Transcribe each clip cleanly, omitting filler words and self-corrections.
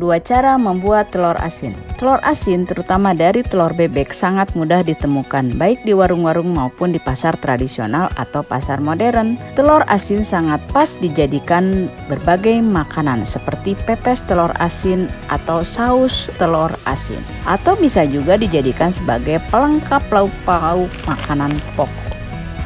2 cara membuat telur asin. Telur asin terutama dari telur bebek sangat mudah ditemukan baik di warung-warung maupun di pasar tradisional atau pasar modern. Telur asin sangat pas dijadikan berbagai makanan seperti pepes telur asin atau saus telur asin. Atau bisa juga dijadikan sebagai pelengkap lauk pauk makanan pokok.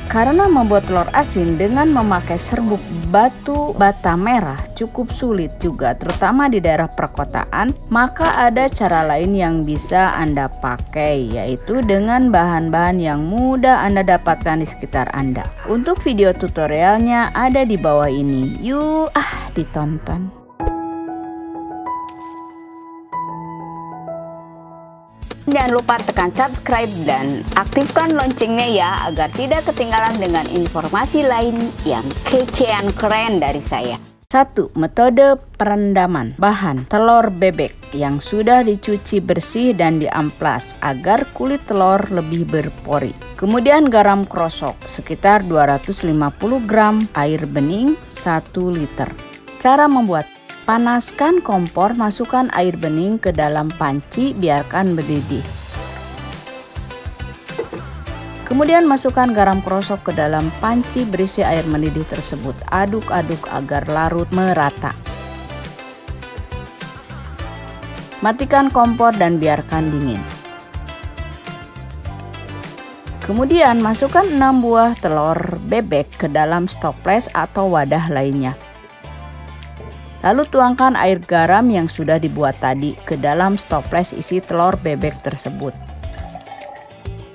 Karena membuat telur asin dengan memakai serbuk batu bata merah cukup sulit juga terutama di daerah perkotaan, maka ada cara lain yang bisa Anda pakai, yaitu dengan bahan-bahan yang mudah Anda dapatkan di sekitar Anda. Untuk video tutorialnya ada di bawah ini. Yuk ditonton. Jangan lupa tekan subscribe dan aktifkan loncengnya ya, agar tidak ketinggalan dengan informasi lain yang kece dan keren dari saya. 1. Metode perendaman. Bahan: telur bebek yang sudah dicuci bersih dan diamplas agar kulit telur lebih berpori. Kemudian garam krosok sekitar 250 gram, air bening 1 liter. Cara membuat: panaskan kompor, masukkan air bening ke dalam panci, biarkan mendidih. Kemudian masukkan garam krosok ke dalam panci berisi air mendidih tersebut. Aduk-aduk agar larut merata. Matikan kompor dan biarkan dingin. Kemudian masukkan 6 buah telur bebek ke dalam stoples atau wadah lainnya. Lalu tuangkan air garam yang sudah dibuat tadi ke dalam stoples isi telur bebek tersebut.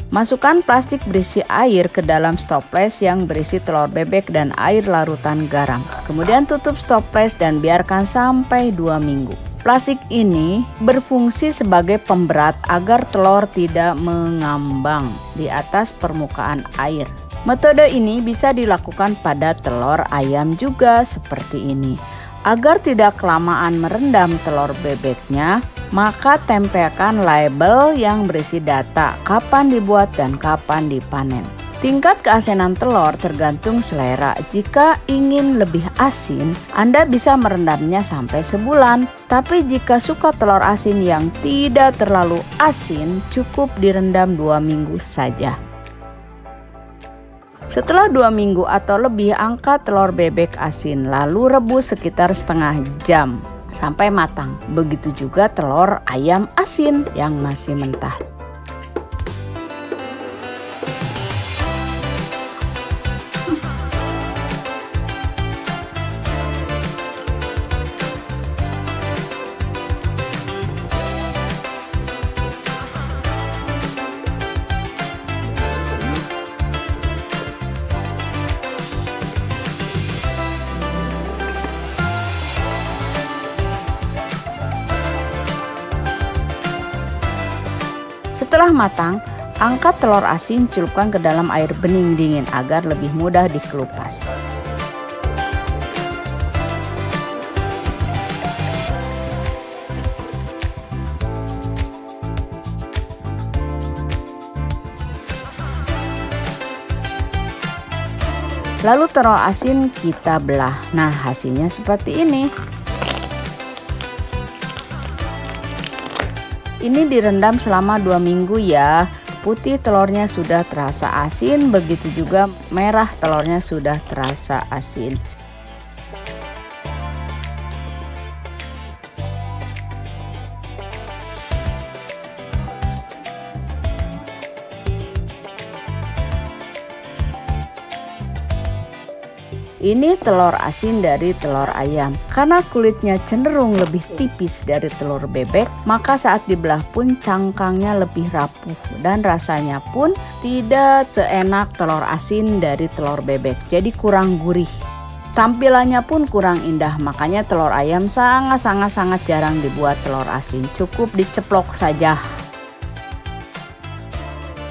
Masukkan plastik berisi air ke dalam stoples yang berisi telur bebek dan air larutan garam. Kemudian tutup stoples dan biarkan sampai 2 minggu. Plastik ini berfungsi sebagai pemberat agar telur tidak mengambang di atas permukaan air. Metode ini bisa dilakukan pada telur ayam juga seperti ini. Agar tidak kelamaan merendam telur bebeknya, maka tempelkan label yang berisi data kapan dibuat dan kapan dipanen. Tingkat keasinan telur tergantung selera. Jika ingin lebih asin, Anda bisa merendamnya sampai sebulan. Tapi jika suka telur asin yang tidak terlalu asin, cukup direndam 2 minggu saja. Setelah 2 minggu atau lebih, angkat telur bebek asin lalu rebus sekitar setengah jam sampai matang. Begitu juga telur ayam asin yang masih mentah. Setelah matang, angkat telur asin, celupkan ke dalam air bening dingin agar lebih mudah dikelupas. Lalu telur asin kita belah. Nah, hasilnya seperti ini. Ini direndam selama 2 minggu ya. Putih telurnya sudah terasa asin, begitu juga merah telurnya sudah terasa asin. Ini telur asin dari telur ayam. Karena kulitnya cenderung lebih tipis dari telur bebek, maka saat dibelah pun cangkangnya lebih rapuh dan rasanya pun tidak seenak telur asin dari telur bebek. Jadi kurang gurih. Tampilannya pun kurang indah, makanya telur ayam sangat jarang dibuat telur asin. Cukup diceplok saja.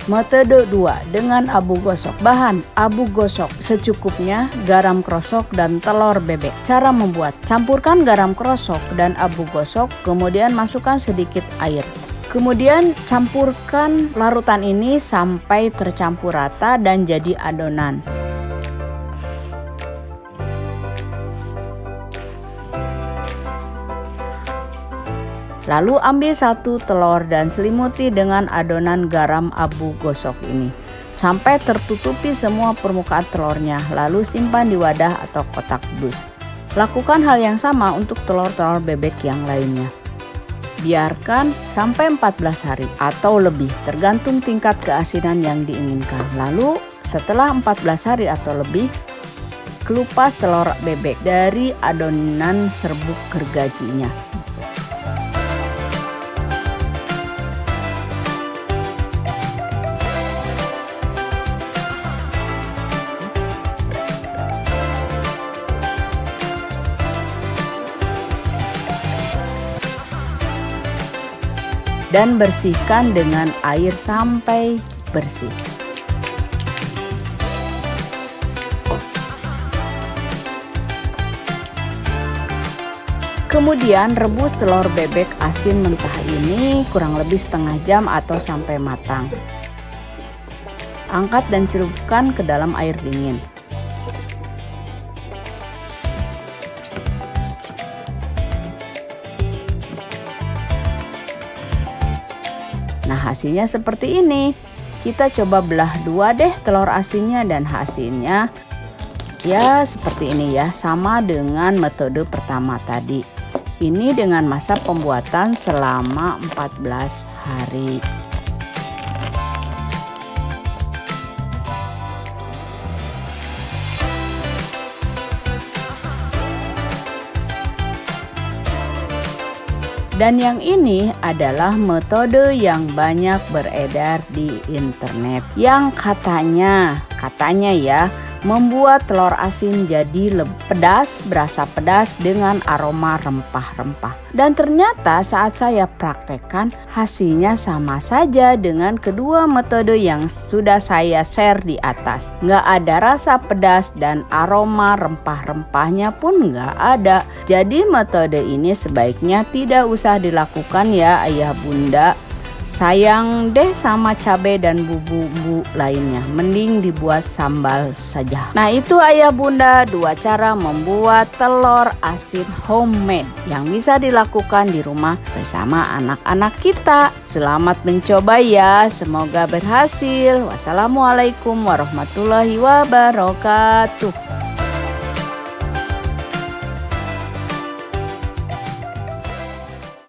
Metode 2 dengan abu gosok. Bahan: abu gosok secukupnya, garam krosok dan telur bebek. Cara membuat: campurkan garam krosok dan abu gosok, kemudian masukkan sedikit air. Kemudian campurkan larutan ini sampai tercampur rata dan jadi adonan. Lalu ambil 1 telur dan selimuti dengan adonan garam abu gosok ini sampai tertutupi semua permukaan telurnya, lalu simpan di wadah atau kotak dus. Lakukan hal yang sama untuk telur-telur bebek yang lainnya. Biarkan sampai 14 hari atau lebih tergantung tingkat keasinan yang diinginkan. Lalu setelah 14 hari atau lebih, kelupas telur bebek dari adonan serbuk gergajinya. Dan bersihkan dengan air sampai bersih. Kemudian rebus telur bebek asin mentah ini kurang lebih setengah jam atau sampai matang. Angkat dan celupkan ke dalam air dingin. Nah, hasilnya seperti ini. Kita coba belah dua deh telur asinnya, dan hasilnya ya seperti ini ya, sama dengan metode pertama tadi. Ini dengan masa pembuatan selama 14 hari. Dan yang ini adalah metode yang banyak beredar di internet, yang katanya ya membuat telur asin jadi pedas, berasa pedas dengan aroma rempah-rempah. Dan ternyata saat saya praktekkan, hasilnya sama saja dengan kedua metode yang sudah saya share di atas. Nggak ada rasa pedas dan aroma rempah-rempahnya pun nggak ada. Jadi metode ini sebaiknya tidak usah dilakukan ya ayah bunda. Sayang deh sama cabai dan bumbu lainnya, mending dibuat sambal saja. Nah, itu ayah bunda 2 cara membuat telur asin homemade yang bisa dilakukan di rumah bersama anak-anak kita. Selamat mencoba ya, semoga berhasil. Wassalamualaikum warahmatullahi wabarakatuh.